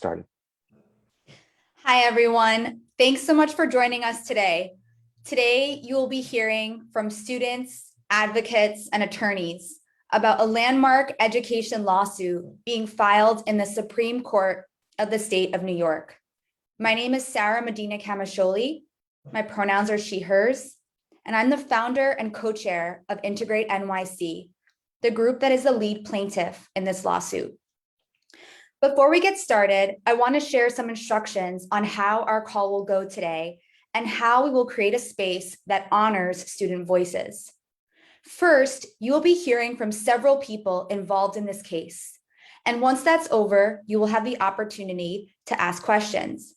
started. Hi, everyone. Thanks so much for joining us today. Today, you will be hearing from students, advocates, and attorneys about a landmark education lawsuit being filed in the Supreme Court of the state of New York. My name is Sarah Medina Camasholi. My pronouns are she, hers, and I'm the founder and co-chair of Integrate NYC, the group that is the lead plaintiff in this lawsuit. Before we get started, I want to share some instructions on how our call will go today and how we will create a space that honors student voices. First, you will be hearing from several people involved in this case. And once that's over, you will have the opportunity to ask questions.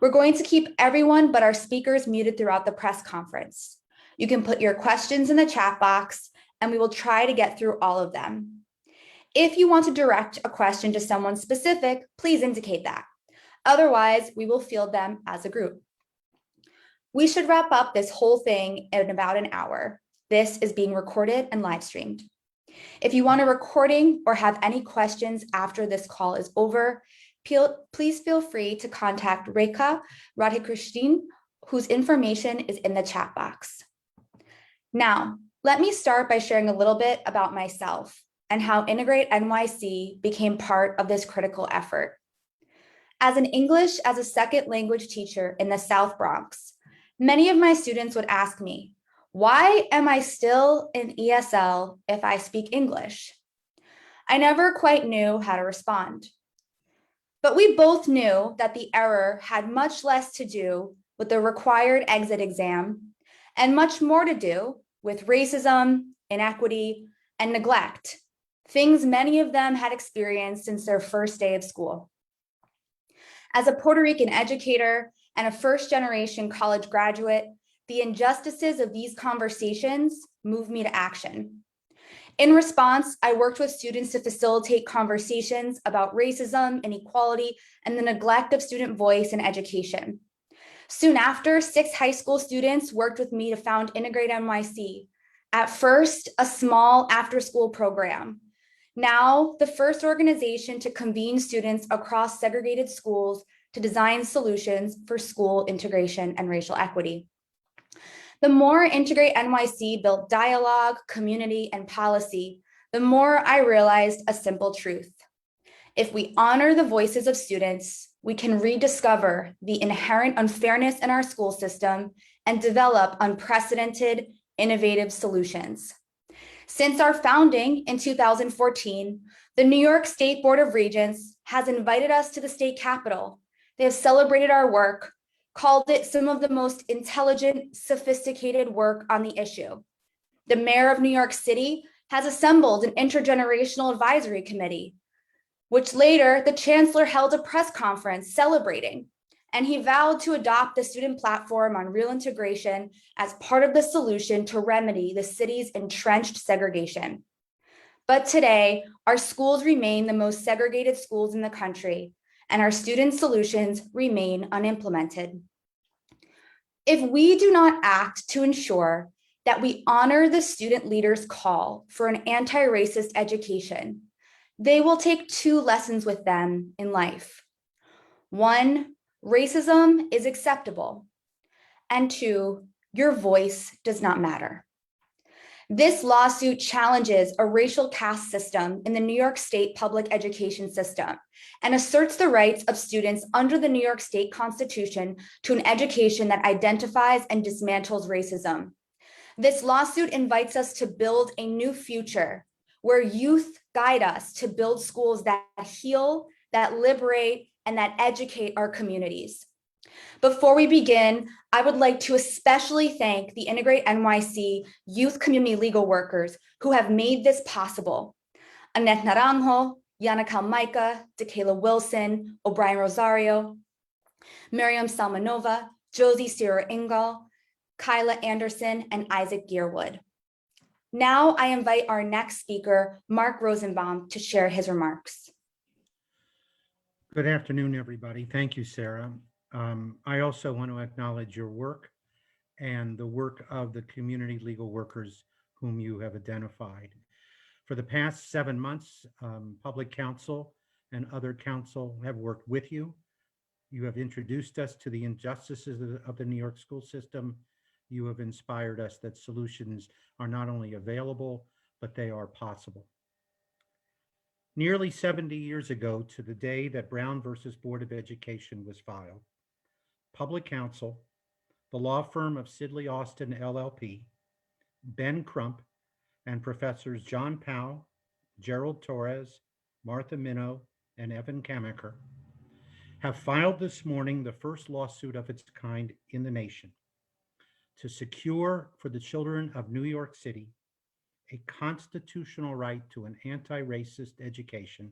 We're going to keep everyone but our speakers muted throughout the press conference. You can put your questions in the chat box, and we will try to get through all of them. If you want to direct a question to someone specific, please indicate that. Otherwise, we will field them as a group. We should wrap up this whole thing in about an hour. This is being recorded and live streamed. If you want a recording or have any questions after this call is over, please feel free to contact Rekha Radhakrishnan, whose information is in the chat box. Now, let me start by sharing a little bit about myself and how Integrate NYC became part of this critical effort. As an English as a second language teacher in the South Bronx, many of my students would ask me, why am I still in ESL if I speak English? I never quite knew how to respond. But we both knew that the error had much less to do with the required exit exam and much more to do with racism, inequity, and neglect, things many of them had experienced since their first day of school. As a Puerto Rican educator and a first-generation college graduate, the injustices of these conversations moved me to action. In response, I worked with students to facilitate conversations about racism, inequality, and the neglect of student voice in education. Soon after, 6 high school students worked with me to found Integrate NYC. At first, a small after-school program. Now, the first organization to convene students across segregated schools to design solutions for school integration and racial equity. The more Integrate NYC built dialogue, community, and policy, the more I realized a simple truth. If we honor the voices of students, we can rediscover the inherent unfairness in our school system and develop unprecedented, innovative solutions. Since our founding in 2014, the New York State Board of Regents has invited us to the state capitol. They have celebrated our work, called it some of the most intelligent, sophisticated work on the issue. The mayor of New York City has assembled an intergenerational advisory committee, which later the chancellor held a press conference celebrating, and he vowed to adopt the student platform on real integration as part of the solution to remedy the city's entrenched segregation. But today, our schools remain the most segregated schools in the country, and our student solutions remain unimplemented. If we do not act to ensure that we honor the student leaders' call for an anti-racist education, they will take 2 lessons with them in life. 1, racism is acceptable, and 2, your voice does not matter. This lawsuit challenges a racial caste system in the New York State public education system and asserts the rights of students under the New York State Constitution to an education that identifies and dismantles racism. This lawsuit invites us to build a new future where youth guide us to build schools that heal, that liberate, and that educate our communities. Before we begin, I would like to especially thank the Integrate NYC youth community legal workers who have made this possible. Annette Naranjo, Yana Kalmaika, DeKayla Wilson, O'Brien Rosario, Miriam Salmanova, Josie Sierra-Ingal, Kyla Anderson, and Isaac Gearwood. Now I invite our next speaker, Mark Rosenbaum, to share his remarks. Good afternoon, everybody. Thank you, Sarah. I also want to acknowledge your work and the work of the community legal workers whom you have identified. For the past 7 months, Public Counsel and other counsel have worked with you. You have introduced us to the injustices of the New York school system. You have inspired us that solutions are not only available, but they are possible. Nearly 70 years ago to the day that Brown versus Board of Education was filed, public counsel, the law firm of Sidley Austin LLP, Ben Crump, and professors John Powell, Gerald Torres, Martha Minow, and Evan Kamaker have filed this morning the first lawsuit of its kind in the nation to secure for the children of New York City a constitutional right to an anti-racist education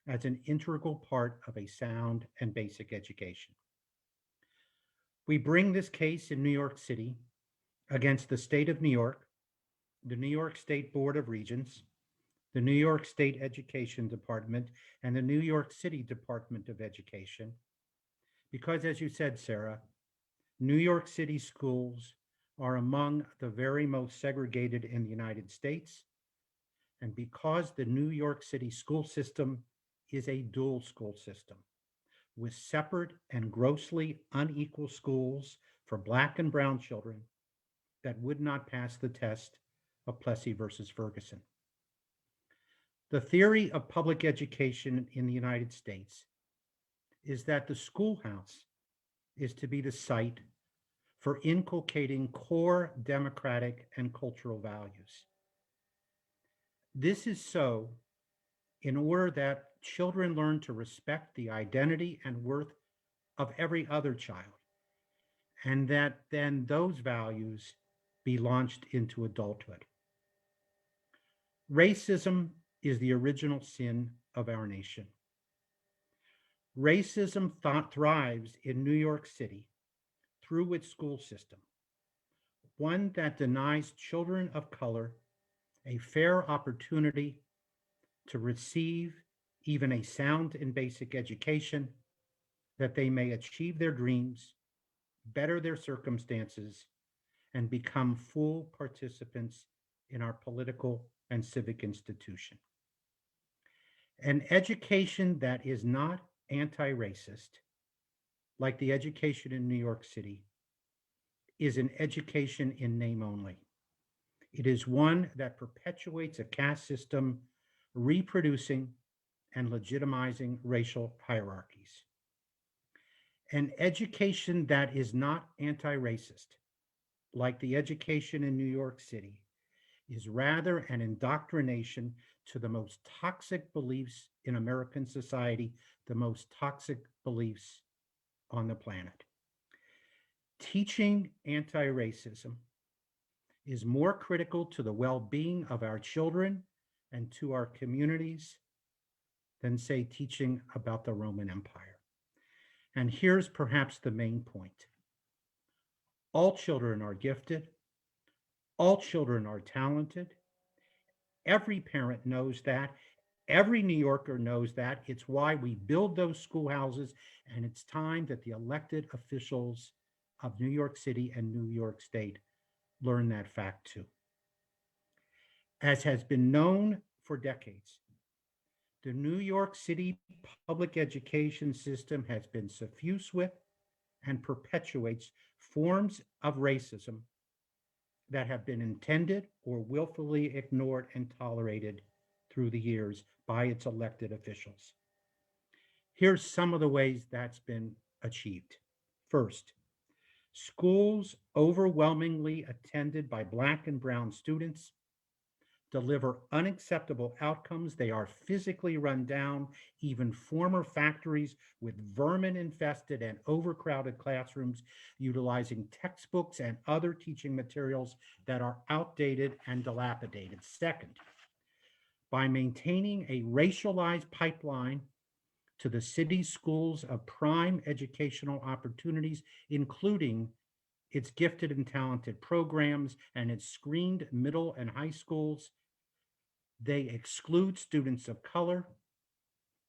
as an integral part of a sound and basic education. We bring this case in New York City against the state of New York, the New York State Board of Regents, the New York State Education Department, and the New York City Department of Education, because as you said, Sarah, New York City schools are among the very most segregated in the United States, and because the New York City school system is a dual school system with separate and grossly unequal schools for Black and Brown children that would not pass the test of Plessy versus Ferguson. The theory of public education in the United States is that the schoolhouse is to be the site for inculcating core democratic and cultural values. This is so in order that children learn to respect the identity and worth of every other child, and that then those values be launched into adulthood. Racism is the original sin of our nation. Racism thrives in New York City through its school system, one that denies children of color a fair opportunity to receive even a sound and basic education, that they may achieve their dreams, better their circumstances, and become full participants in our political and civic institution. An education that is not anti-racist, like the education in New York City, is an education in name only. It is one that perpetuates a caste system, reproducing and legitimizing racial hierarchies. An education that is not anti-racist, like the education in New York City, is rather an indoctrination to the most toxic beliefs in American society, the most toxic beliefs on the planet. Teaching anti-racism is more critical to the well-being of our children and to our communities than, say, teaching about the Roman Empire. And here's perhaps the main point. All children are gifted. All children are talented. Every parent knows that. Every New Yorker knows that. It's why we build those schoolhouses, and it's time that the elected officials of New York City and New York State learn that fact too. As has been known for decades, the New York City public education system has been suffused with and perpetuates forms of racism that have been intended or willfully ignored and tolerated through the years by its elected officials. Here's some of the ways that's been achieved. First, schools overwhelmingly attended by Black and Brown students deliver unacceptable outcomes. They are physically run down. Even former factories with vermin-infested and overcrowded classrooms utilizing textbooks and other teaching materials that are outdated and dilapidated. Second, by maintaining a racialized pipeline to the city's schools of prime educational opportunities, including its gifted and talented programs and its screened middle and high schools, they exclude students of color,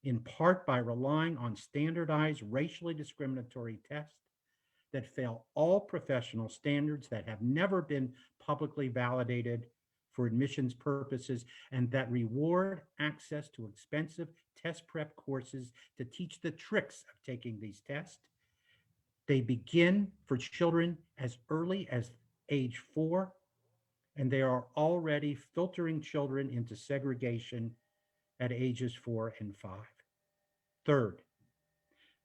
in part by relying on standardized racially discriminatory tests that fail all professional standards, that have never been publicly validated for admissions purposes, and that reward access to expensive test prep courses to teach the tricks of taking these tests. They begin for children as early as age 4, and they are already filtering children into segregation at ages 4 and 5. Third,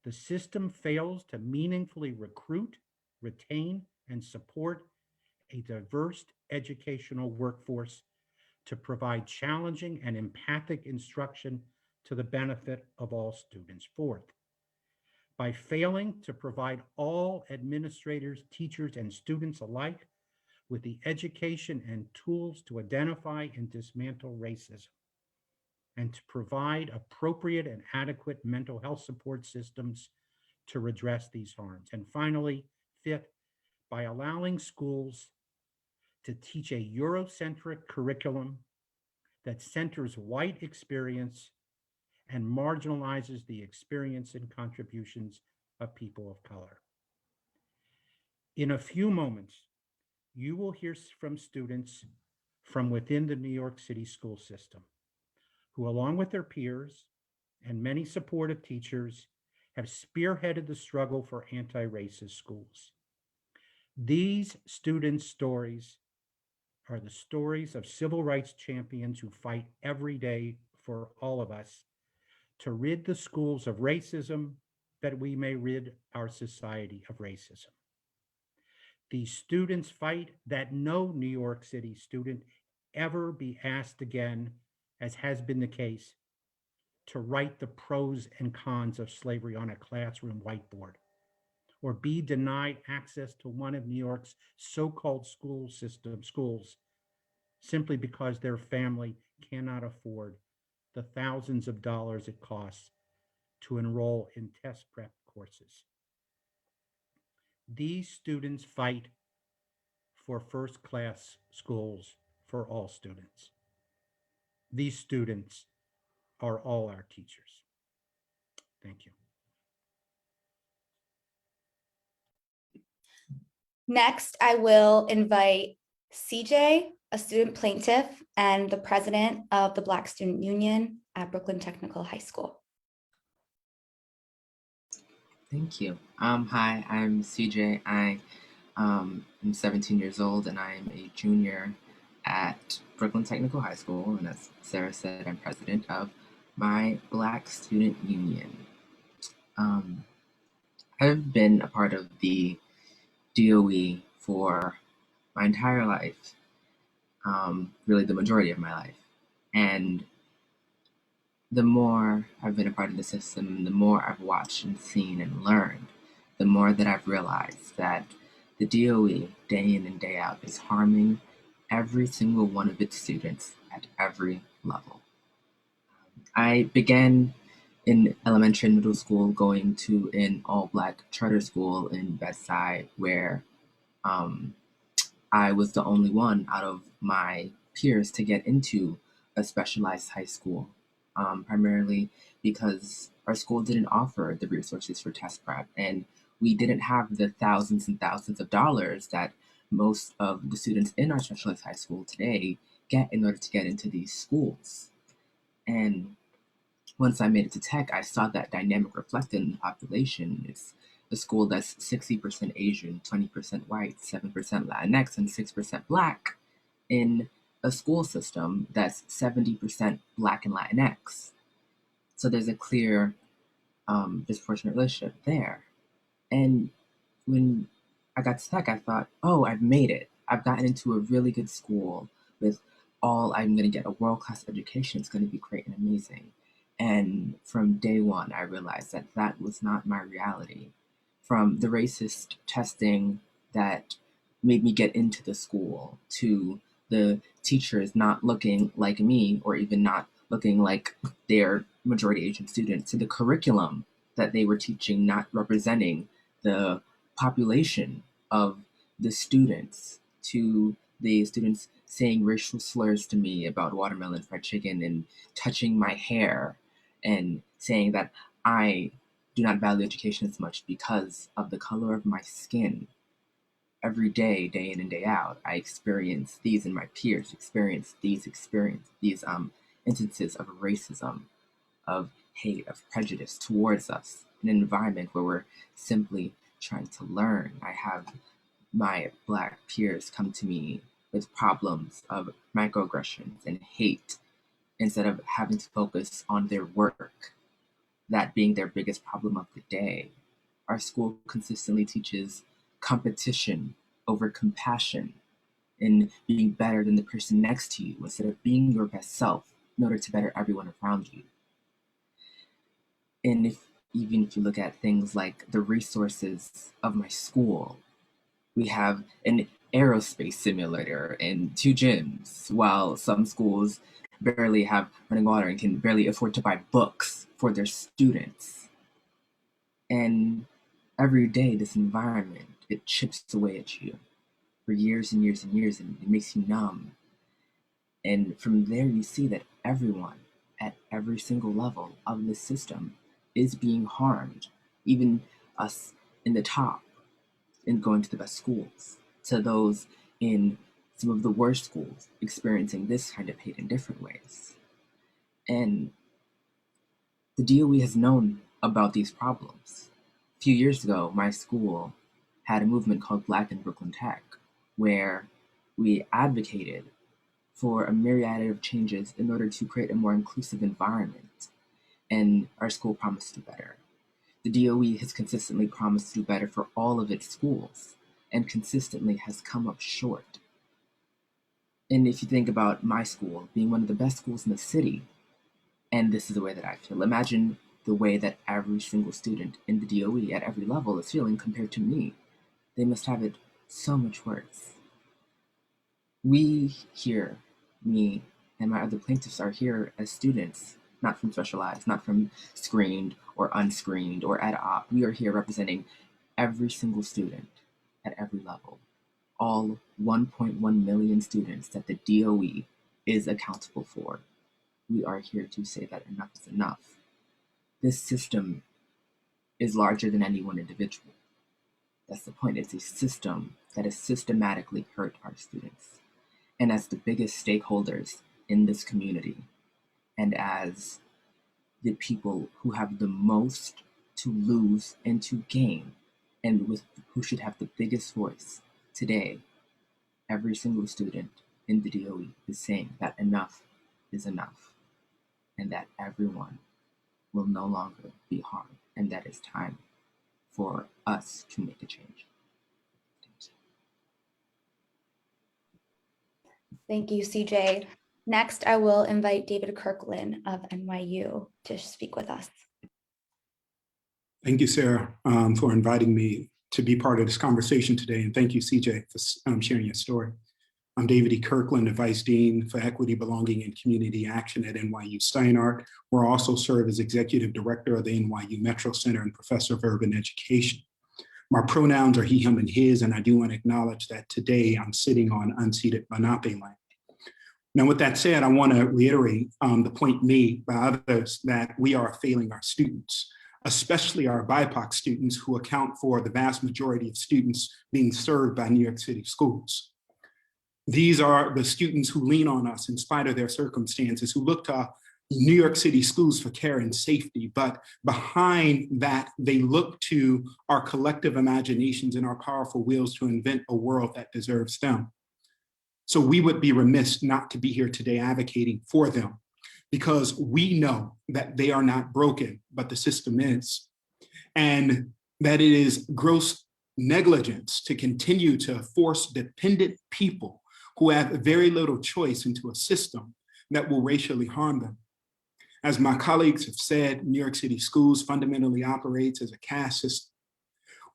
the system fails to meaningfully recruit, retain, and support a diverse educational workforce to provide challenging and empathic instruction to the benefit of all students. Fourth, by failing to provide all administrators, teachers, and students alike with the education and tools to identify and dismantle racism, and to provide appropriate and adequate mental health support systems to redress these harms. And finally, fifth, by allowing schools to teach a Eurocentric curriculum that centers white experience and marginalizes the experience and contributions of people of color. In a few moments, you will hear from students from within the New York City school system who, along with their peers and many supportive teachers, have spearheaded the struggle for anti-racist schools. These students' stories are the stories of civil rights champions who fight every day for all of us to rid the schools of racism, that we may rid our society of racism. These students fight that no New York City student ever be asked again, as has been the case, to write the pros and cons of slavery on a classroom whiteboard, or be denied access to one of New York's so-called schools simply because their family cannot afford the thousands of dollars it costs to enroll in test prep courses. These students fight for first-class schools for all students. These students are all our teachers. Thank you. Next, I will invite CJ, a student plaintiff and the president of the Black Student Union at Brooklyn Technical High School. Thank you. Hi, I'm CJ. I'm 17 years old and I'm a junior at Brooklyn Technical High School. And as Sarah said, I'm president of my Black Student Union. I've been a part of the DOE for my entire life, really the majority of my life. And the more I've been a part of the system, the more I've watched and seen and learned, the more that I've realized that the DOE, day in and day out, is harming every single one of its students at every level. I began in elementary and middle school going to an all-Black charter school in Bedside, where I was the only one out of my peers to get into a specialized high school, primarily because our school didn't offer the resources for test prep, and we didn't have the thousands and thousands of dollars that most of the students in our specialized high school today get in order to get into these schools. And once I made it to tech, I saw that dynamic reflected in the population. It's a school that's 60% Asian, 20% white, 7% Latinx, and 6% Black, in a school system that's 70% Black and Latinx. So there's a clear disproportionate relationship there. And when I got to tech, I thought, oh, I've made it. I've gotten into a really good school with I'm going to get a world-class education. It's going to be great and amazing. And from day one, I realized that that was not my reality. From the racist testing that made me get into the school, to the teachers not looking like me or even not looking like their majority Asian students, to the curriculum that they were teaching not representing the population of the students, to the students saying racial slurs to me about watermelon fried chicken and touching my hair and saying that I do not value education as much because of the color of my skin. Every day, day in and day out, I experience these, and my peers experience these instances of racism, of hate, of prejudice towards us, in an environment where we're simply trying to learn. I have my Black peers come to me with problems of microaggressions and hate instead of having to focus on their work, that being their biggest problem of the day. Our school consistently teaches competition over compassion and being better than the person next to you instead of being your best self in order to better everyone around you. And even if you look at things like the resources of my school, we have an aerospace simulator and 2 gyms, while some schools barely have running water and can barely afford to buy books for their students. And every day, this environment, it chips away at you for years and years and years, and it makes you numb. And from there, you see that everyone at every single level of this system is being harmed, even us in the top in going to the best schools, to those in some of the worst schools experiencing this kind of hate in different ways. And the DOE has known about these problems. A few years ago, my school had a movement called Black in Brooklyn Tech, where we advocated for a myriad of changes in order to create a more inclusive environment. And our school promised to do better. The DOE has consistently promised to do better for all of its schools and consistently has come up short. And if you think about my school being one of the best schools in the city, and this is the way that I feel, imagine the way that every single student in the DOE at every level is feeling compared to me. They must have it so much worse. We here, me and my other plaintiffs, are here as students, not from specialized, not from screened or unscreened or ad op. We are here representing every single student at every level, all 1.1 million students that the DOE is accountable for. We are here to say that enough is enough. This system is larger than any one individual. That's the point. It's a system that has systematically hurt our students. And as the biggest stakeholders in this community, and as the people who have the most to lose and to gain, and who should have the biggest voice today, every single student in the DOE is saying that enough is enough, and that everyone will no longer be harmed, and that it's time for us to make a change. Thank you, CJ. Next, I will invite David Kirkland of NYU to speak with us. Thank you, Sarah, for inviting me to be part of this conversation today. And thank you, CJ, for sharing your story. I'm David E. Kirkland, the Vice Dean for Equity, Belonging, and Community Action at NYU Steinhardt, where I also serve as Executive Director of the NYU Metro Center and Professor of Urban Education. My pronouns are he, him, and his, and I do want to acknowledge that today I'm sitting on unceded Lenape land. Now, with that said, I want to reiterate the point made by others that we are failing our students, especially our BIPOC students, who account for the vast majority of students being served by New York City schools. These are the students who lean on us in spite of their circumstances, who look to New York City schools for care and safety, but behind that, they look to our collective imaginations and our powerful wills to invent a world that deserves them. So we would be remiss not to be here today advocating for them, because we know that they are not broken, but the system is, and that it is gross negligence to continue to force dependent people who have very little choice into a system that will racially harm them. As my colleagues have said, New York City schools fundamentally operates as a caste system,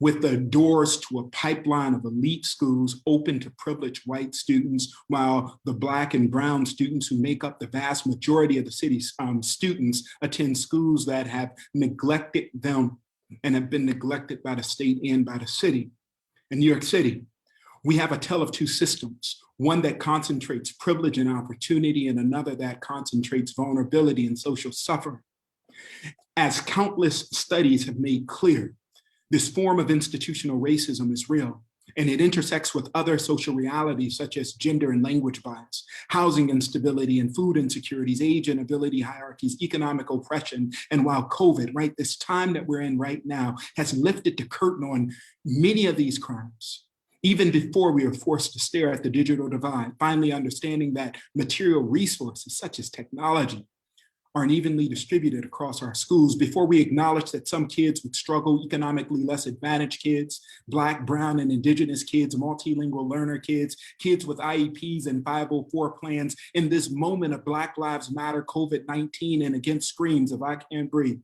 with the doors to a pipeline of elite schools open to privileged white students, while the Black and brown students who make up the vast majority of the city's students attend schools that have neglected them and have been neglected by the state and by the city. In New York City, we have a tale of two systems, one that concentrates privilege and opportunity, and another that concentrates vulnerability and social suffering. As countless studies have made clear, this form of institutional racism is real, And it intersects with other social realities such as gender and language bias, housing instability and food insecurities, age and ability hierarchies, economic oppression. And while COVID, right, this time that we're in right now has lifted the curtain on many of these crimes, even before we are forced to stare at the digital divide, finally understanding that material resources such as technology aren't evenly distributed across our schools, before we acknowledge that some kids would struggle, economically less advantaged kids, Black, Brown, and Indigenous kids, multilingual learner kids, kids with IEPs and 504 plans, in this moment of Black Lives Matter, COVID-19, and against screams of I Can't Breathe,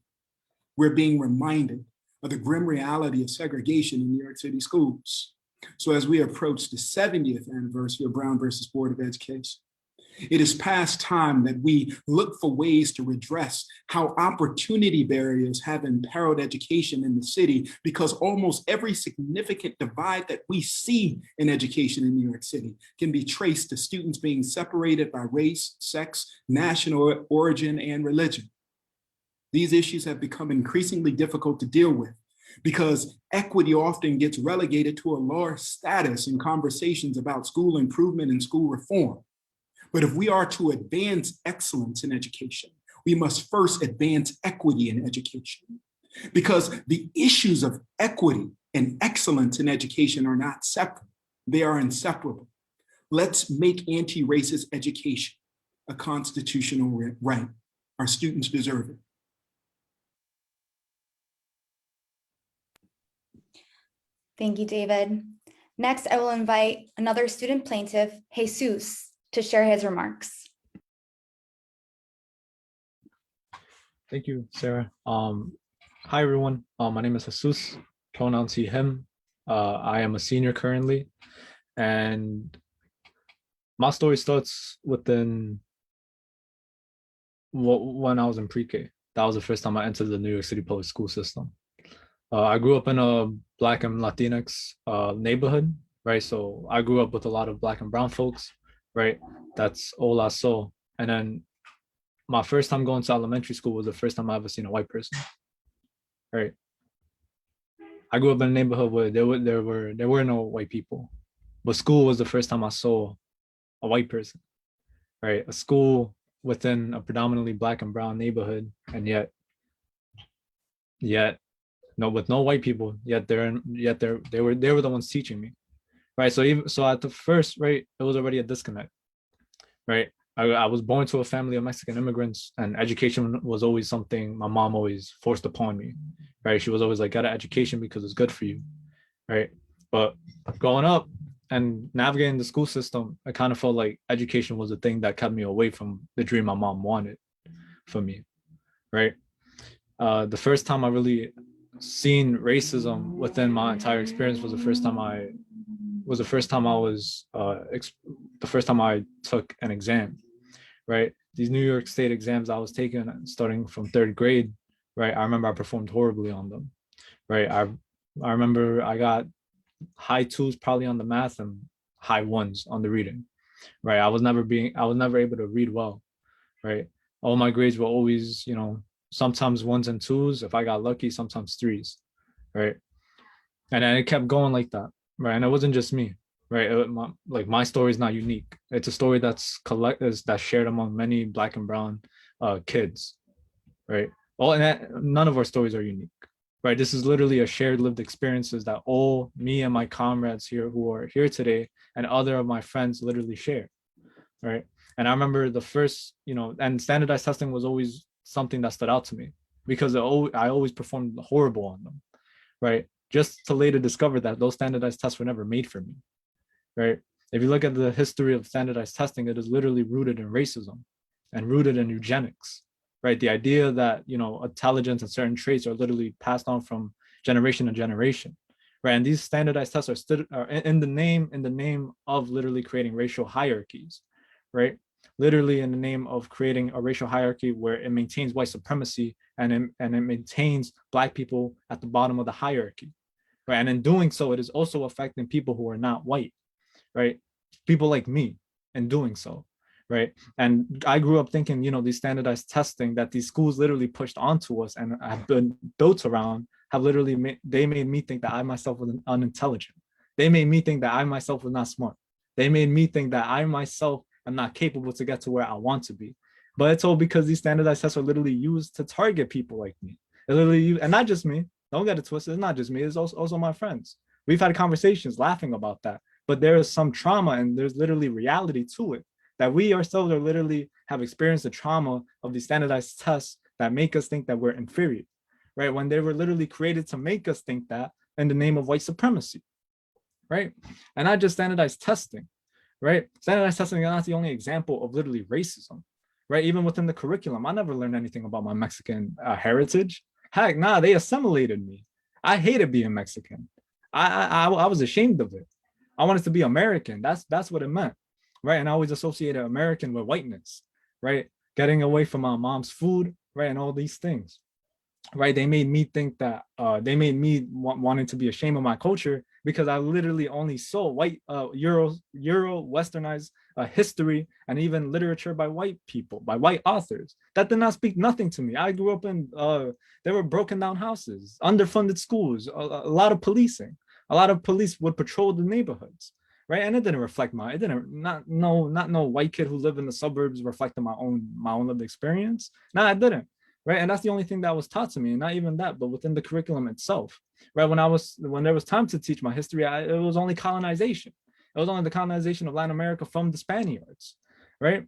we're being reminded of the grim reality of segregation in New York City schools. So as we approach the 70th anniversary of Brown versus Board of Education, it is past time that we look for ways to redress how opportunity barriers have imperiled education in the city, because almost every significant divide that we see in education in New York City can be traced to students being separated by race, sex, national origin, and religion. These issues have become increasingly difficult to deal with because equity often gets relegated to a lower status in conversations about school improvement and school reform. But if we are to advance excellence in education, we must first advance equity in education, because the issues of equity and excellence in education are not separate, they are inseparable. Let's make anti-racist education a constitutional right. Our students deserve it. Thank you, David. Next, I will invite another student plaintiff, Jesus, to share his remarks. Thank you, Sarah. Hi, everyone. My name is Jesus, pronouns he, him. I am a senior currently, and my story starts within when I was in pre-K. That was the first time I entered the New York City public school system. I grew up in a Black and Latinx neighborhood, right? So I grew up with a lot of Black and brown folks, right? That's all I saw. And then my first time going to elementary school was the first time I ever seen a white person, right? I grew up in a neighborhood where there were no white people, but school was the first time I saw a white person, right? A school within a predominantly Black and brown neighborhood, and yet no, with no white people, yet they were the ones teaching me, right? So at the first, right, it was already a disconnect, right? I was born to a family of Mexican immigrants, and education was always something my mom always forced upon me, right? She was always like, get an education because it's good for you, right? But growing up and navigating the school system, I kind of felt like education was the thing that kept me away from the dream my mom wanted for me, right? The first time I really seen racism within my entire experience was the first time I took an exam, right? These New York State exams I was taking starting from third grade, right? I remember I performed horribly on them, right? I remember I got high 2s probably on the math and high 1s on the reading, right? I was never able to read well, right? All my grades were always, sometimes 1s and 2s. If I got lucky, sometimes 3s, right? And then it kept going like that, right? And it wasn't just me, right? My story is not unique. It's a story that's shared among many Black and brown kids, right? None of our stories are unique, right? This is literally a shared lived experiences that all me and my comrades here who are here today and other of my friends literally share, right? And I remember the first, and standardized testing was always something that stood out to me because I always performed horrible on them, right? Just to later discover that those standardized tests were never made for me, right? If you look at the history of standardized testing, it is literally rooted in racism and rooted in eugenics, right? The idea that, intelligence and certain traits are literally passed on from generation to generation, right? And these standardized tests are in the name of literally creating racial hierarchies, right? Literally in the name of creating a racial hierarchy where it maintains white supremacy and it maintains Black people at the bottom of the hierarchy, right? And in doing so, it is also affecting people who are not white, right? People like me in doing so, right? And I grew up thinking, these standardized testing that these schools literally pushed onto us and have been built around have literally made me think that I myself was unintelligent, They made me think that I myself was not smart. They made me think that I myself am not capable to get to where I want to be. But it's all because these standardized tests are literally used to target people like me. They're literally used, and not just me. Don't get it twisted. It's not just me. It's also my friends. We've had conversations laughing about that. But there is some trauma and there's literally reality to it, that we ourselves are literally have experienced the trauma of these standardized tests that make us think that we're inferior, right? When they were literally created to make us think that in the name of white supremacy, right? And not just standardized testing, right? Standardized testing is not the only example of literally racism, right? Even within the curriculum, I never learned anything about my Mexican heritage. Heck, nah, they assimilated me. I hated being Mexican. I was ashamed of it. I wanted to be American. That's what it meant, right? And I always associated American with whiteness, right? Getting away from my mom's food, right? And all these things, right? They made me think that, they made me wanting to be ashamed of my culture because I literally only saw white, Euro westernized history and even literature by white people, by white authors. That did not speak nothing to me. I grew up in, there were broken down houses, underfunded schools, a lot of policing. A lot of police would patrol the neighborhoods, right? And it didn't reflect not no white kid who lived in the suburbs reflecting my own lived experience. No, it didn't, right? And that's the only thing that was taught to me. And not even that, but within the curriculum itself, right? When there was time to teach my history, it was only colonization. It was only the colonization of Latin America from the Spaniards, right?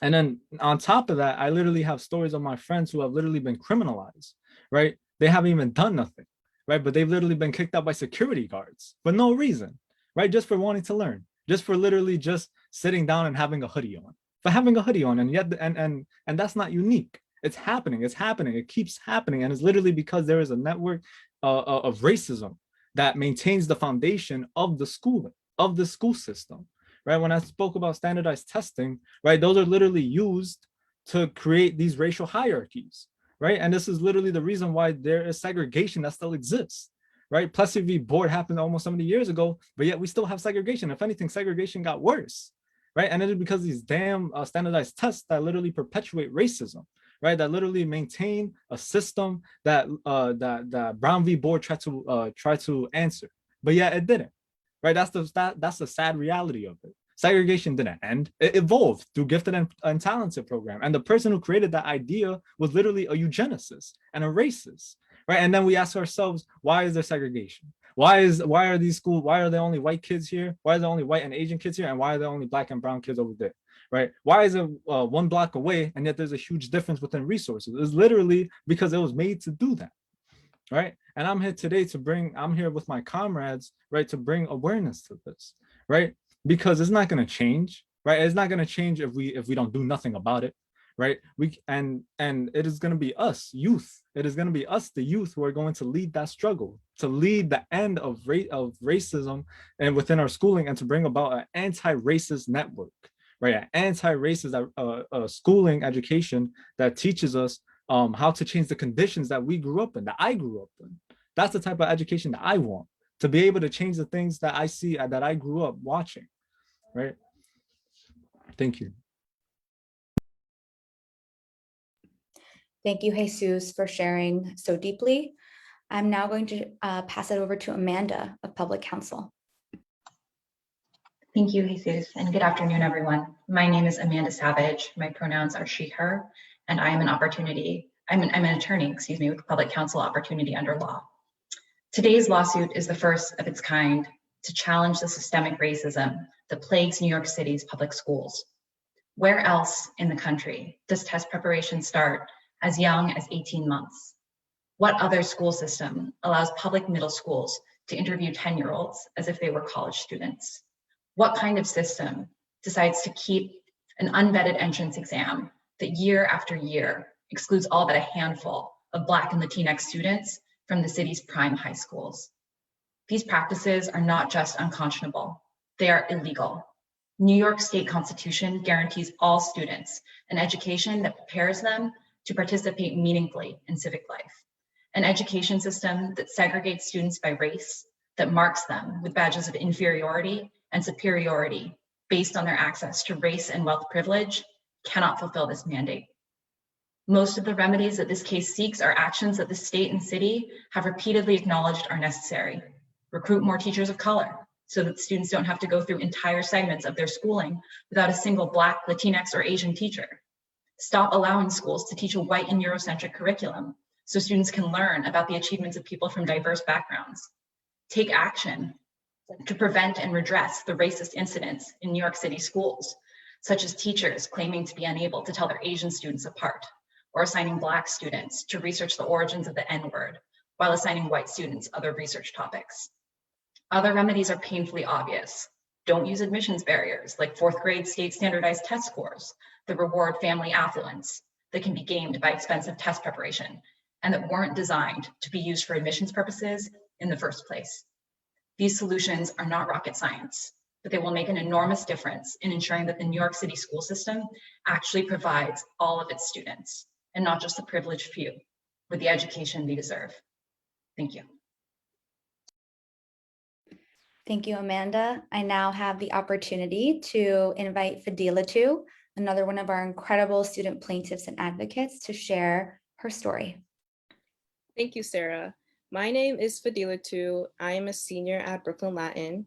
And then on top of that, I literally have stories of my friends who have literally been criminalized, right? They haven't even done nothing, right? But they've literally been kicked out by security guards for no reason, right? Just for wanting to learn, just for literally just sitting down and having a hoodie on, for having a hoodie on. And yet, and that's not unique. It's happening. It keeps happening. And it's literally because there is a network of racism that maintains the foundation of the schooling, of the school system, right? When I spoke about standardized testing, right? Those are literally used to create these racial hierarchies, right? And this is literally the reason why there is segregation that still exists, right? Plessy v. Board happened almost 70 years ago, but yet we still have segregation. If anything, segregation got worse, right? And it is because these damn standardized tests that literally perpetuate racism, right? That literally maintain a system that that Brown v. Board tried to answer, but yet it didn't, right? That's the sad reality of it. Segregation didn't end. It evolved through gifted and talented program. And the person who created that idea was literally a eugenicist and a racist, right? And then we ask ourselves, why is there segregation? Why are these schools, why are there only white kids here? Why are there only white and Asian kids here? And why are there only black and brown kids over there, right? Why is it one block away and yet there's a huge difference within resources? It's literally because it was made to do that, right? And I'm here today I'm here with my comrades, right, to bring awareness to this, right? Because it's not going to change, right? It's not going to change if we don't do nothing about it, right? And it is going to be us, youth. It is going to be us, the youth, who are going to lead that struggle, to lead the end of racism and within our schooling, and to bring about an anti-racist network, right? An anti-racist schooling education that teaches us how to change the conditions that we grew up in, that I grew up in. That's the type of education that I want, to be able to change the things that I see, that I grew up watching, right? Thank you. Thank you, Jesus, for sharing so deeply. I'm now going to pass it over to Amanda of Public Counsel. Thank you, Jesus, and good afternoon, everyone. My name is Amanda Savage. My pronouns are she, her, and I am I'm an attorney, with Public Counsel Opportunity Under Law. Today's lawsuit is the first of its kind to challenge the systemic racism that plagues New York City's public schools. Where else in the country does test preparation start as young as 18 months? What other school system allows public middle schools to interview 10-year-olds as if they were college students? What kind of system decides to keep an unvetted entrance exam that year after year excludes all but a handful of Black and Latinx students from the city's prime high schools? These practices are not just unconscionable, they are illegal. New York State Constitution guarantees all students an education that prepares them to participate meaningfully in civic life. An education system that segregates students by race, that marks them with badges of inferiority and superiority based on their access to race and wealth privilege, cannot fulfill this mandate. Most of the remedies that this case seeks are actions that the state and city have repeatedly acknowledged are necessary. Recruit more teachers of color so that students don't have to go through entire segments of their schooling without a single Black, Latinx, or Asian teacher. Stop allowing schools to teach a white and Eurocentric curriculum so students can learn about the achievements of people from diverse backgrounds. Take action to prevent and redress the racist incidents in New York City schools, such as teachers claiming to be unable to tell their Asian students apart, or assigning Black students to research the origins of the N-word, while assigning white students other research topics. Other remedies are painfully obvious. Don't use admissions barriers like 4th grade state standardized test scores that reward family affluence, that can be gamed by expensive test preparation, and that weren't designed to be used for admissions purposes in the first place. These solutions are not rocket science, but they will make an enormous difference in ensuring that the New York City school system actually provides all of its students, and not just the privileged few, with the education they deserve. Thank you. Thank you, Amanda. I now have the opportunity to invite Fadila, another one of our incredible student plaintiffs and advocates, to share her story. Thank you, Sarah. My name is Fadila. I am a senior at Brooklyn Latin,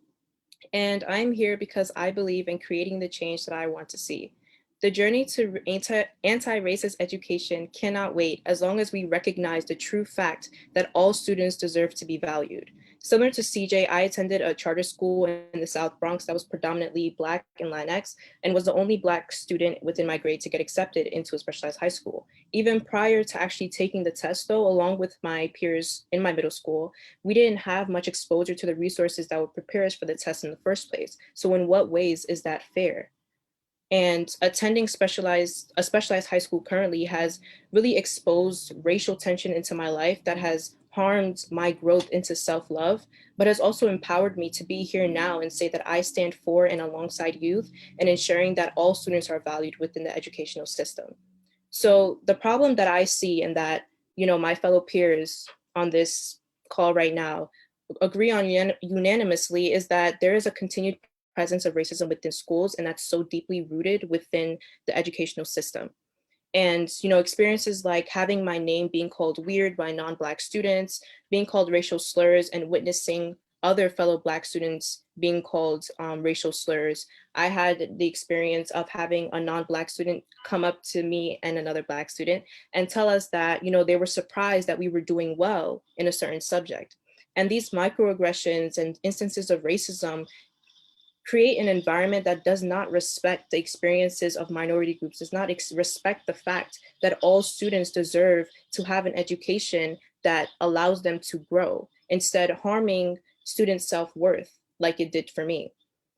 and I'm here because I believe in creating the change that I want to see. The journey to anti-racist education cannot wait as long as we recognize the true fact that all students deserve to be valued. Similar to CJ, I attended a charter school in the South Bronx that was predominantly Black and Latinx, and was the only Black student within my grade to get accepted into a specialized high school. Even prior to actually taking the test, though, along with my peers in my middle school, we didn't have much exposure to the resources that would prepare us for the test in the first place. So in what ways is that fair? And attending a specialized high school currently has really exposed racial tension into my life that has harmed my growth into self-love, but has also empowered me to be here now and say that I stand for and alongside youth and ensuring that all students are valued within the educational system. So the problem that I see, and that, you know, my fellow peers on this call right now agree on unanimously, is that there is a continued presence of racism within schools, and that's so deeply rooted within the educational system. And, you know, experiences like having my name being called weird by non-Black students, being called racial slurs, and witnessing other fellow Black students being called racial slurs. I had the experience of having a non-Black student come up to me and another Black student and tell us that, you know, they were surprised that we were doing well in a certain subject. And these microaggressions and instances of racism create an environment that does not respect the experiences of minority groups, does not respect the fact that all students deserve to have an education that allows them to grow, instead harming students' self-worth like it did for me.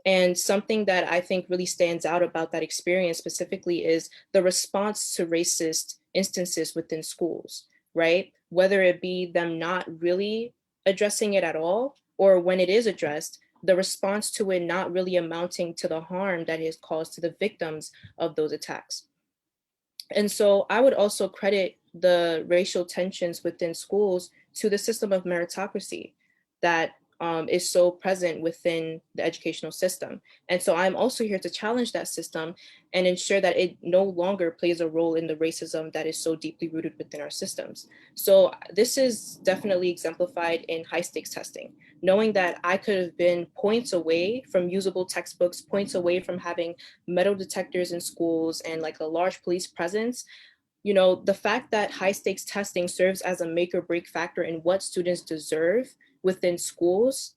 And something that I think really stands out about that experience specifically is the response to racist instances within schools, right? Whether it be them not really addressing it at all, or when it is addressed, the response to it not really amounting to the harm that is caused to the victims of those attacks. And so I would also credit the racial tensions within schools to the system of meritocracy that is so present within the educational system. And so I'm also here to challenge that system and ensure that it no longer plays a role in the racism that is so deeply rooted within our systems. So this is definitely exemplified in high stakes testing, knowing that I could have been points away from usable textbooks, points away from having metal detectors in schools and like a large police presence. You know, the fact that high stakes testing serves as a make or break factor in what students deserve within schools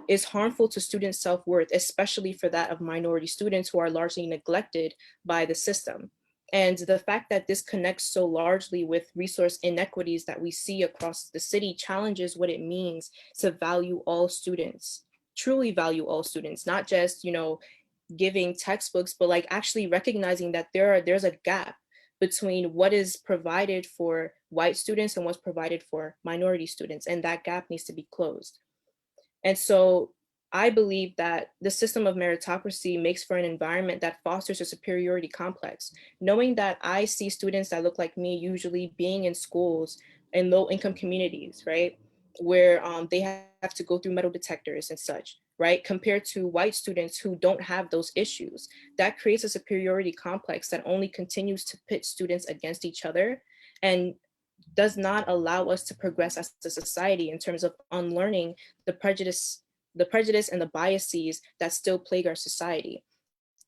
is harmful to students' self-worth, especially for that of minority students who are largely neglected by the system. And the fact that this connects so largely with resource inequities that we see across the city challenges what it means to value all students, truly value all students, not just, you know, giving textbooks, but like actually recognizing that there's a gap between what is provided for white students and what's provided for minority students, and that gap needs to be closed. And so I believe that the system of meritocracy makes for an environment that fosters a superiority complex, knowing that I see students that look like me usually being in schools in low income communities, right? Where they have to go through metal detectors and such, right? Compared to white students who don't have those issues. That creates a superiority complex that only continues to pit students against each other and does not allow us to progress as a society in terms of unlearning the prejudice and the biases that still plague our society.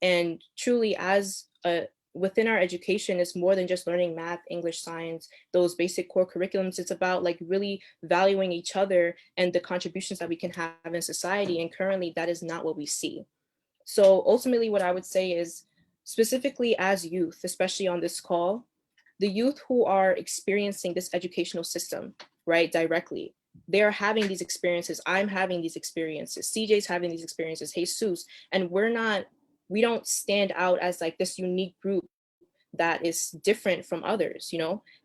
And truly, as a within our education, is more than just learning math, English, science, those basic core curriculums. It's about like really valuing each other and the contributions that we can have in society. And currently that is not what we see. So ultimately what I would say is, specifically as youth, especially on this call, the youth who are experiencing this educational system, right, directly, they're having these experiences. I'm having these experiences. CJ's having these experiences, Jesus, and we don't stand out as like this unique group that is different from others.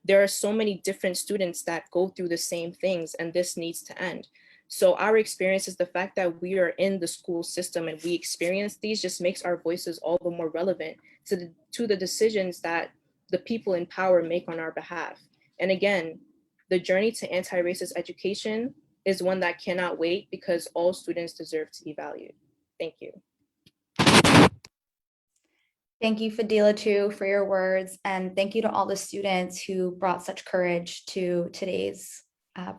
There are so many different students that go through the same things, and this needs to end. So our experience is the fact that we are in the school system and we experience these just makes our voices all the more relevant to the decisions that the people in power make on our behalf. And again, the journey to anti-racist education is one that cannot wait, because all students deserve to be valued. Thank you. Thank you, Fadila, too, for your words. And thank you to all the students who brought such courage to today's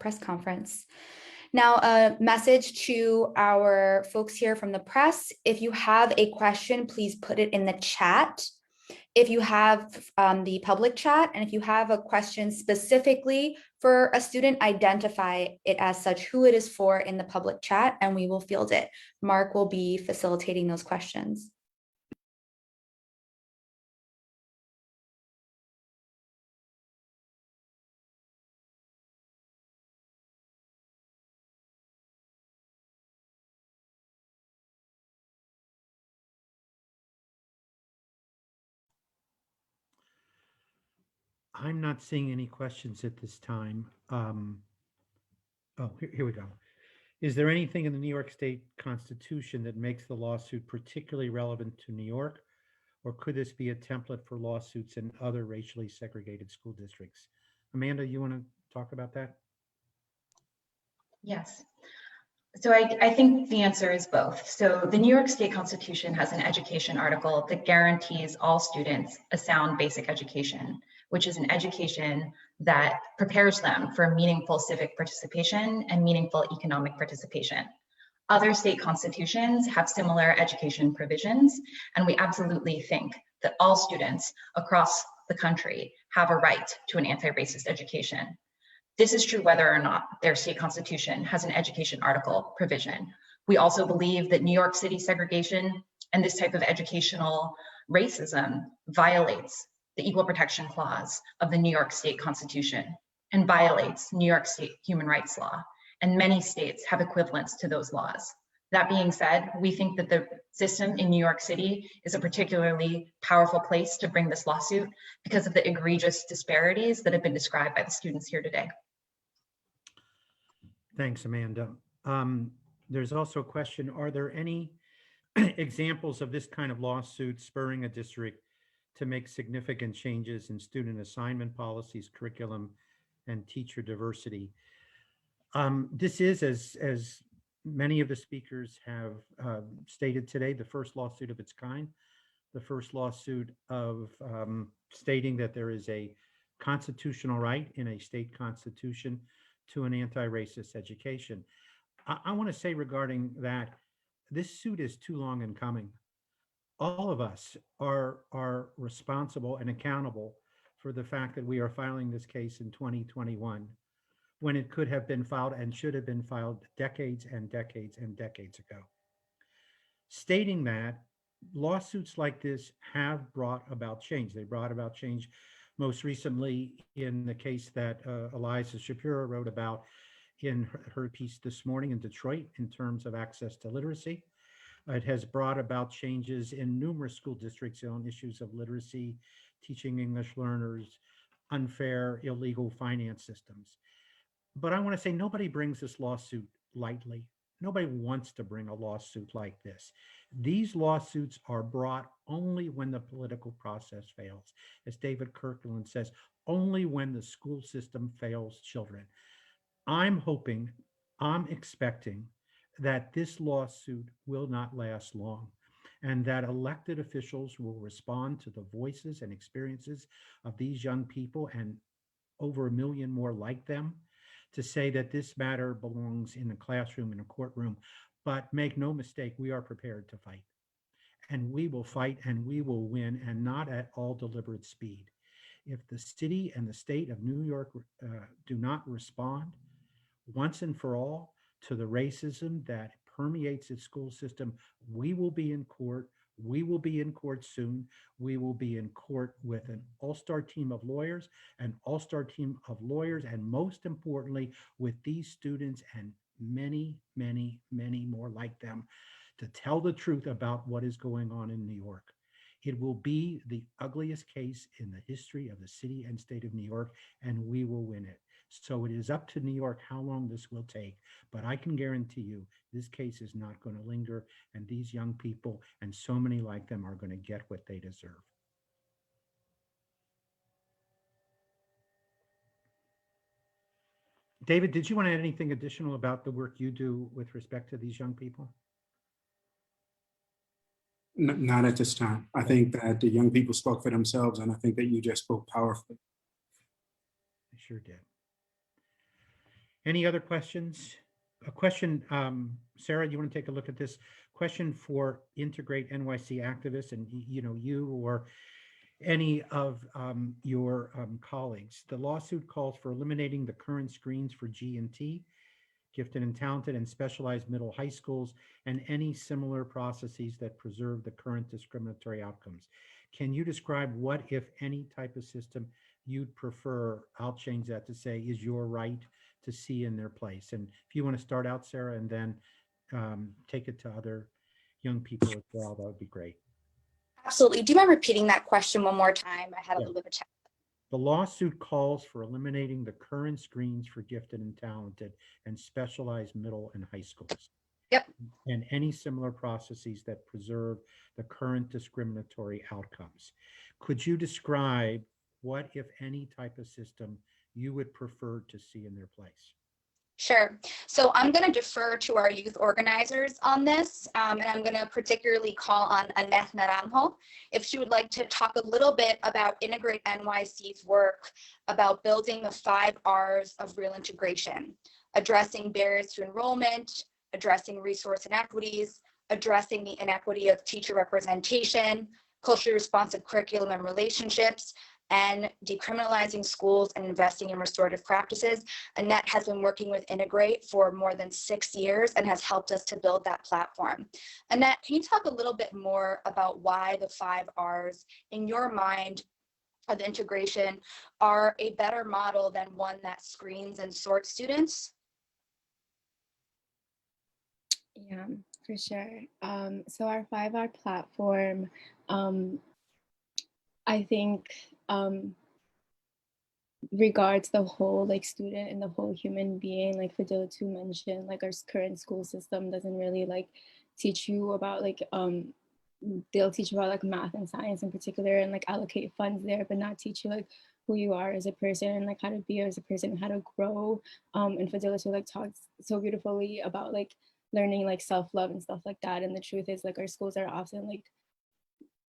press conference. Now, a message to our folks here from the press. If you have a question, please put it in the chat. If you have the public chat, and if you have a question specifically for a student, identify it as such, who it is for in the public chat, and we will field it. Mark will be facilitating those questions. I'm not seeing any questions at this time. Here we go. Is there anything in the New York State Constitution that makes the lawsuit particularly relevant to New York? Or could this be a template for lawsuits in other racially segregated school districts? Amanda, you want to talk about that? Yes. So I think the answer is both. So the New York State Constitution has an education article that guarantees all students a sound basic education, which is an education that prepares them for meaningful civic participation and meaningful economic participation. Other state constitutions have similar education provisions, and we absolutely think that all students across the country have a right to an anti-racist education. This is true whether or not their state constitution has an education article provision. We also believe that New York City segregation and this type of educational racism violates the Equal Protection Clause of the New York State Constitution and violates New York State human rights law. And many states have equivalents to those laws. That being said, we think that the system in New York City is a particularly powerful place to bring this lawsuit because of the egregious disparities that have been described by the students here today. Thanks, Amanda. There's also a question, are there any examples of this kind of lawsuit spurring a district to make significant changes in student assignment policies, curriculum, and teacher diversity? This is, as many of the speakers have stated today, the first lawsuit of its kind, the first lawsuit of stating that there is a constitutional right in a state constitution to an anti-racist education. I want to say regarding that, this suit is too long in coming. All of us are responsible and accountable for the fact that we are filing this case in 2021, when it could have been filed and should have been filed decades and decades and decades ago. Stating that, lawsuits like this have brought about change. They brought about change most recently in the case that Eliza Shapiro wrote about in her piece this morning in Detroit in terms of access to literacy. It has brought about changes in numerous school districts on issues of literacy, teaching English learners, unfair, illegal finance systems. But I want to say nobody brings this lawsuit lightly. Nobody wants to bring a lawsuit like this. These lawsuits are brought only when the political process fails. As David Kirkland says, only when the school system fails children. I'm hoping, I'm expecting that this lawsuit will not last long, and that elected officials will respond to the voices and experiences of these young people and over 1 million more like them, to say that this matter belongs in the classroom, in a courtroom. But make no mistake, we are prepared to fight. And we will fight and we will win, and not at all deliberate speed. If the city and the state of New York do not respond once and for all to the racism that permeates its school system, we will be in court. We will be in court soon. We will be in court with an all-star team of lawyers, and most importantly, with these students and many, many, many more like them, to tell the truth about what is going on in New York. It will be the ugliest case in the history of the city and state of New York, and we will win it. So it is up to New York how long this will take, but I can guarantee you this case is not going to linger, and these young people and so many like them are going to get what they deserve. David, did you want to add anything additional about the work you do with respect to these young people? Not at this time. I think that the young people spoke for themselves, and I think that you just spoke powerfully. I sure did. Any other questions? A question, Sarah, you want to take a look at this question for Integrate NYC activists, and you or any of your colleagues. The lawsuit calls for eliminating the current screens for G&T, gifted and talented and specialized middle high schools, and any similar processes that preserve the current discriminatory outcomes. Can you describe what, if any, type of system you'd prefer? I'll change that to say is your right to see in their place. And if you want to start out, Sarah, and then take it to other young people as well, that would be great. Absolutely. Do you mind repeating that question one more time? I had a little bit of a check. The lawsuit calls for eliminating the current screens for gifted and talented and specialized middle and high schools. Yep. And any similar processes that preserve the current discriminatory outcomes. Could you describe what, if any, type of system you would prefer to see in their place? Sure. So I'm going to defer to our youth organizers on this, and I'm going to particularly call on Annette Naranjo if she would like to talk a little bit about Integrate NYC's work about building the 5 R's of real integration, addressing barriers to enrollment, addressing resource inequities, addressing the inequity of teacher representation, culturally responsive curriculum and relationships, and decriminalizing schools and investing in restorative practices. Annette has been working with Integrate for more than 6 years and has helped us to build that platform. Annette, can you talk a little bit more about why the 5 R's, in your mind, of integration are a better model than one that screens and sorts students? Yeah, for sure. So our 5R platform, I think regards the whole student and the whole human being. Like Fadila too mentioned, our current school system doesn't really teach you about they'll teach you about math and science in particular and allocate funds there, but not teach you who you are as a person and how to be as a person and how to grow. And Fadila too talks so beautifully about learning self-love and stuff like that. And the truth is our schools are often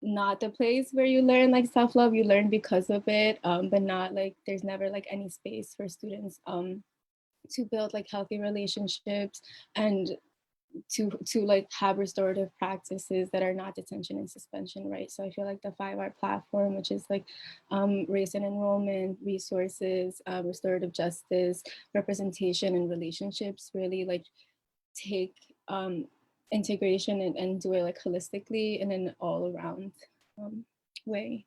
not the place where you learn self-love. You learn because of it, but not there's never any space for students to build healthy relationships and to have restorative practices that are not detention and suspension, right? So I feel the 5R platform, which is race and enrollment, resources, restorative justice, representation, and relationships, really take integration and do it holistically in an all around way.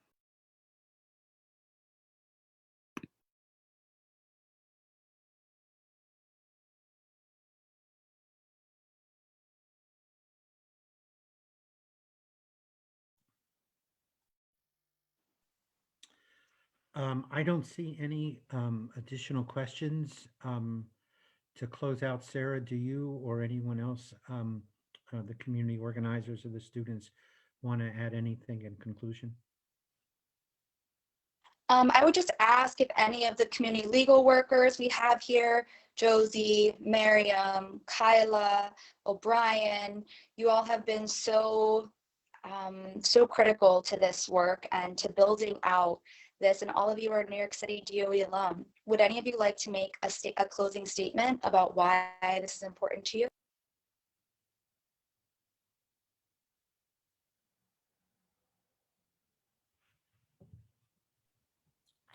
I don't see any additional questions. To close out, Sarah, do you or anyone else, the community organizers or the students, want to add anything in conclusion? I would just ask if any of the community legal workers we have here, Josie, Miriam, Kyla, O'Brien, you all have been so critical to this work and to building out this, and all of you are New York City DOE alum. Would any of you like to make a closing statement about why this is important to you?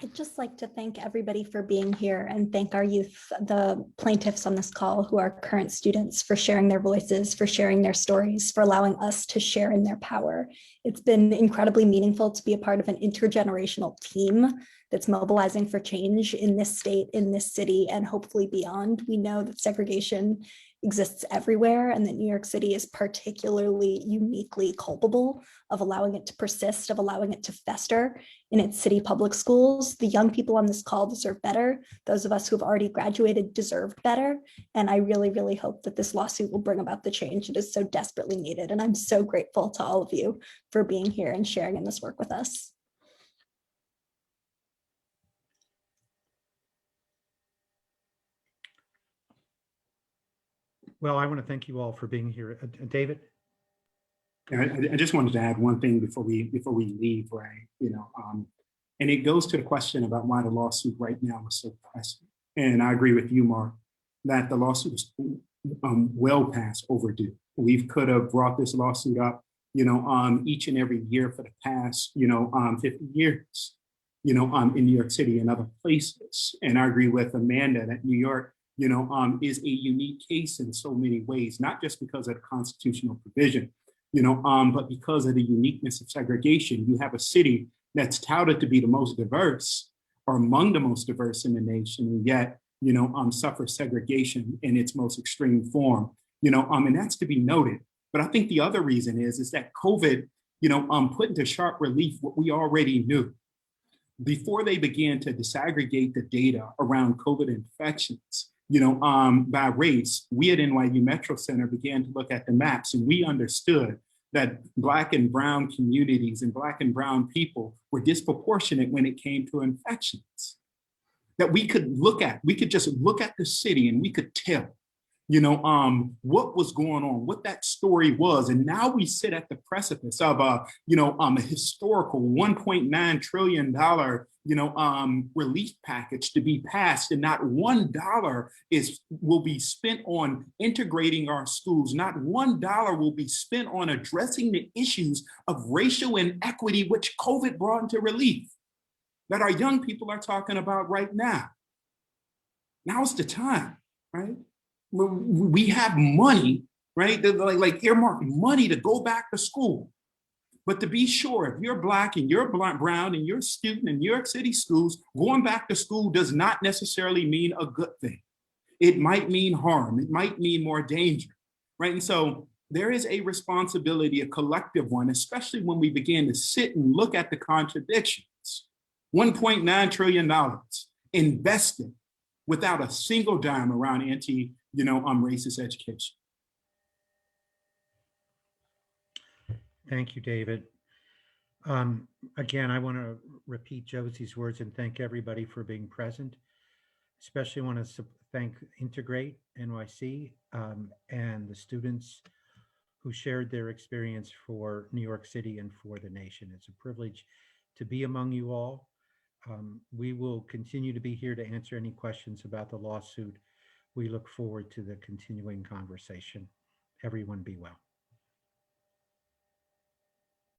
I'd just like to thank everybody for being here and thank our youth, the plaintiffs on this call who are current students, for sharing their voices, for sharing their stories, for allowing us to share in their power. It's been incredibly meaningful to be a part of an intergenerational team that's mobilizing for change in this state, in this city, and hopefully beyond. We know that segregation exists everywhere and that New York City is particularly uniquely culpable of allowing it to persist, of allowing it to fester in its city public schools. The young people on this call deserve better. Those of us who have already graduated deserve better. And I really, really hope that this lawsuit will bring about the change that is so desperately needed. And I'm so grateful to all of you for being here and sharing in this work with us. Well, I want to thank you all for being here. David? I just wanted to add one thing before we leave, right? And it goes to the question about why the lawsuit right now is so pressing. And I agree with you, Mark, that the lawsuit is well past overdue. We could have brought this lawsuit up, each and every year for the past, 50 years, in New York City and other places. And I agree with Amanda that New York, is a unique case in so many ways, not just because of the constitutional provision, but because of the uniqueness of segregation. You have a city that's touted to be the most diverse or among the most diverse in the nation, and yet, suffers segregation in its most extreme form, and that's to be noted. But I think the other reason is that COVID, put into sharp relief what we already knew. Before they began to disaggregate the data around COVID infections, by race, we at NYU Metro Center began to look at the maps, and we understood that Black and Brown communities and Black and Brown people were disproportionate when it came to infections. That we could just look at the city and we could tell, what was going on, what that story was. And now we sit at the precipice of a historical $1.9 trillion, relief package to be passed. And not $1 will be spent on integrating our schools. Not $1 will be spent on addressing the issues of racial inequity, which COVID brought into relief, that our young people are talking about right now. Now's the time, right? We have money, right? Like earmark money to go back to school. But to be sure, if you're Black and you're brown and you're a student in New York City schools, going back to school does not necessarily mean a good thing. It might mean harm. It might mean more danger, right? And so there is a responsibility, a collective one, especially when we begin to sit and look at the contradictions. $1.9 trillion invested without a single dime around racist education. Thank you, David. Again, I want to repeat Josie's words and thank everybody for being present. Especially want to thank Integrate NYC and the students who shared their experience for New York City and for the nation. It's a privilege to be among you all. We will continue to be here to answer any questions about the lawsuit. We look forward to the continuing conversation. Everyone be well.